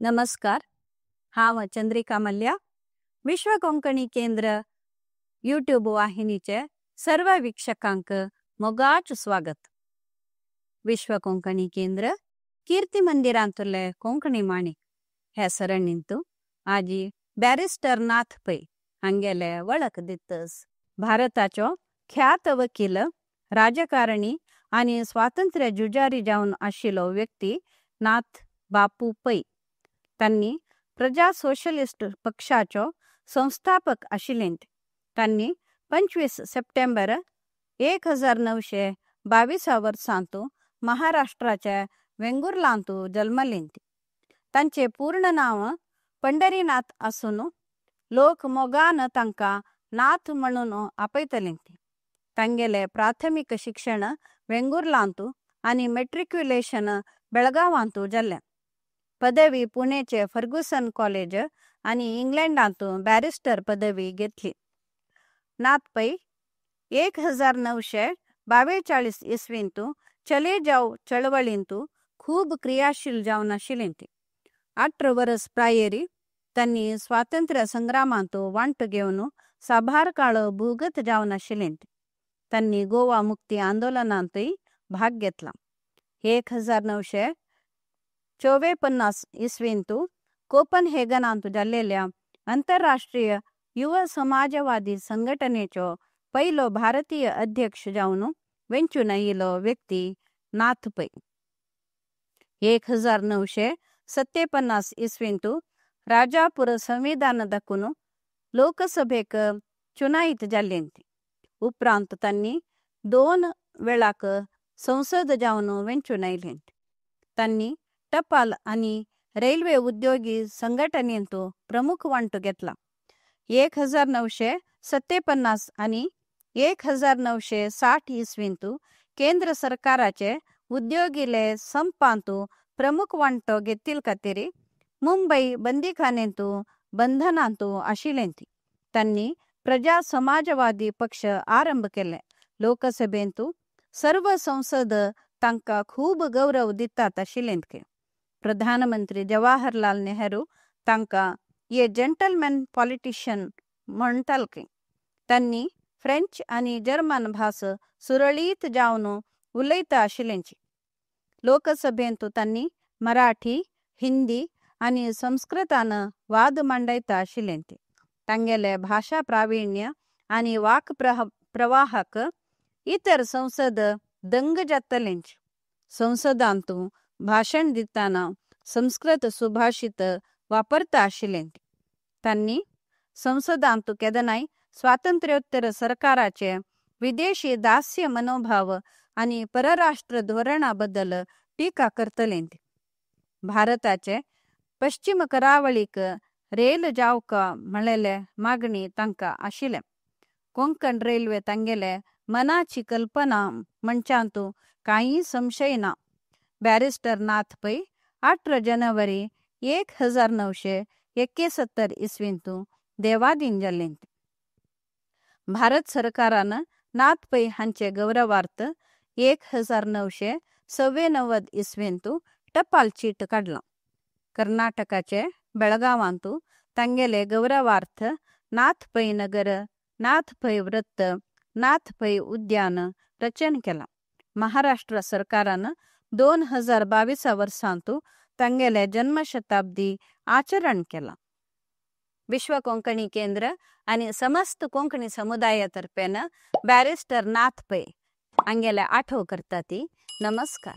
नमस्कार. हांव चंद्रिका मल्ल्या. विश्व कोंकणी केंद्र यूट्यूब वाहिनीचे सर्व वीक्षकांक मोगाच स्वागत. विश्व कोंकणी केंद्र कीर्ती मंदिरांतले कोंकणी माणिक हे सरणींतू आजी बॅरिस्टर नाथ पै हांगेले वळख दितस. भारताचो ख्यात वकील, राजकारणी आणि स्वातंत्र्य जुजारी जावन आशिल्लो व्यक्ती नाथ बापू पै. तांणी प्रजा सोशलिस्ट पक्षाचो संस्थापक आशिल्लेंत. तांणी 25 सप्टेंबर 1922 वर्सांतू महाराष्ट्राच्या वेंगुर्लांतू जल्मलेंत. तांचे पूर्ण नाव पंढरीनाथ आसून लोक मोगान तांकां नाथ म्हणून आपयतलेंत. तांगेले प्राथमिक शिक्षण वेंगुर्लांतू आनी मॅट्रिक्युलेशन बेळगांवांतू जाल्लें. पदवी पुणेचे फर्ग्युसन कॉलेज आनी इंग्लंडांतू बॅरिस्टर पदवी घेतली. नाथ पै 1942 इसवींतू चले जाव चळवळींतू खूब क्रियाशील जावन आशिल्लेंत. 18 वर्स प्रायेरी तांणी स्वातंत्र्य संग्रामांतू वांटो घेवन साबार काळ भुगत जावन आशिल्लेंत. तांणी गोवा मुक्ती आंदोलनांतूय भाग घेतला. 1954 इसवींतू कोपनहेगनांतू जाल्लेल्या आंतरराष्ट्रीय युवा समाजवादी संघटनेचो पयलो भारतीय अध्यक्ष जावन वेंचून आयिल्लो व्यक्ती नाथ पै. 1957 इसवींतू राजापूर संविधान दाखून लोकसभेक चुनायत जाल्लेंत. उपरांत तांणी 2 वेळाक संसद जावन वेंचून आयलेंत. तांणी टपाल आनी रेल्वे उद्योगी संघटनेंतू प्रमुख वांटो घेतला. 1957 आनी 1960 इसवींतू केंद्र सरकाराचे उद्योगिले संपांतू प्रमुख वांटो घेतिल खातीर मुंबई बंदीखानेंतू बंधनांतू आशिल्लेंत. तांणी प्रजा समाजवादी पक्ष आरंभ केले. लोकसभेंतू सर्व संसद तांकां खूब गौरव दितात आशिल्लेंत. प्रधानमंत्री जवाहरलाल नेहरू तांकां ये जेंटलमॅन पॉलिटिशियन म्हणटाले. तांणी फ्रेंच आनी जर्मन भास सुरळीत जावन उलयता आशिल्लेंची. लोकसभेंतू तांणी मराठी, हिंदी आनी संस्कृतान वाद मांडयता आशिल्लेंत. तांगेले भाशा प्राविण्य आनी वाक प्रवाहाक इतर संसद दंग जातलेंच. संसदांतू भाशण दितना संस्कृत सुभाषित वापरता आशिल्लेंत. तांणी संसदांतू केदनाय स्वातंत्र्योत्तर सरकाराचे विदेशी दास्य मनोभाव आनी परराष्ट्र धोरणा बद्दल टिका करतलेंत. भारताचे पश्चिम करावळीक रेल जावका म्हणलेले मागणी तांकां आशिल्ले. कोंकण रेल्वे तांगेले मनाची कल्पना म्हणच्यांतू कांय संशय ना. बॅरिस्टर नाथ पै 18 जानेवारी 1971 इसवींतू देवादीन जाल्लेंत. भारत सरकारान नाथ पै हांचे गौरवार्थ 1996 इसवींतू टपाल चीट काडला. कर्नाटकाचे बेळगांवांतू तांगेले गौरवार्थ नाथ पै नगर, नाथ पै वृत्त, नाथ पै उद्यान रचन केला. महाराष्ट्र सरकारान 2022 वर्सांतू तांगेले जन्मशताब्दी आचरण केला. विश्व कोंकणी केंद्र आनी समस्त कोंकणी समुदायातर्फेन बॅरिस्टर नाथ पै हांगेले आठव करता ती. नमस्कार.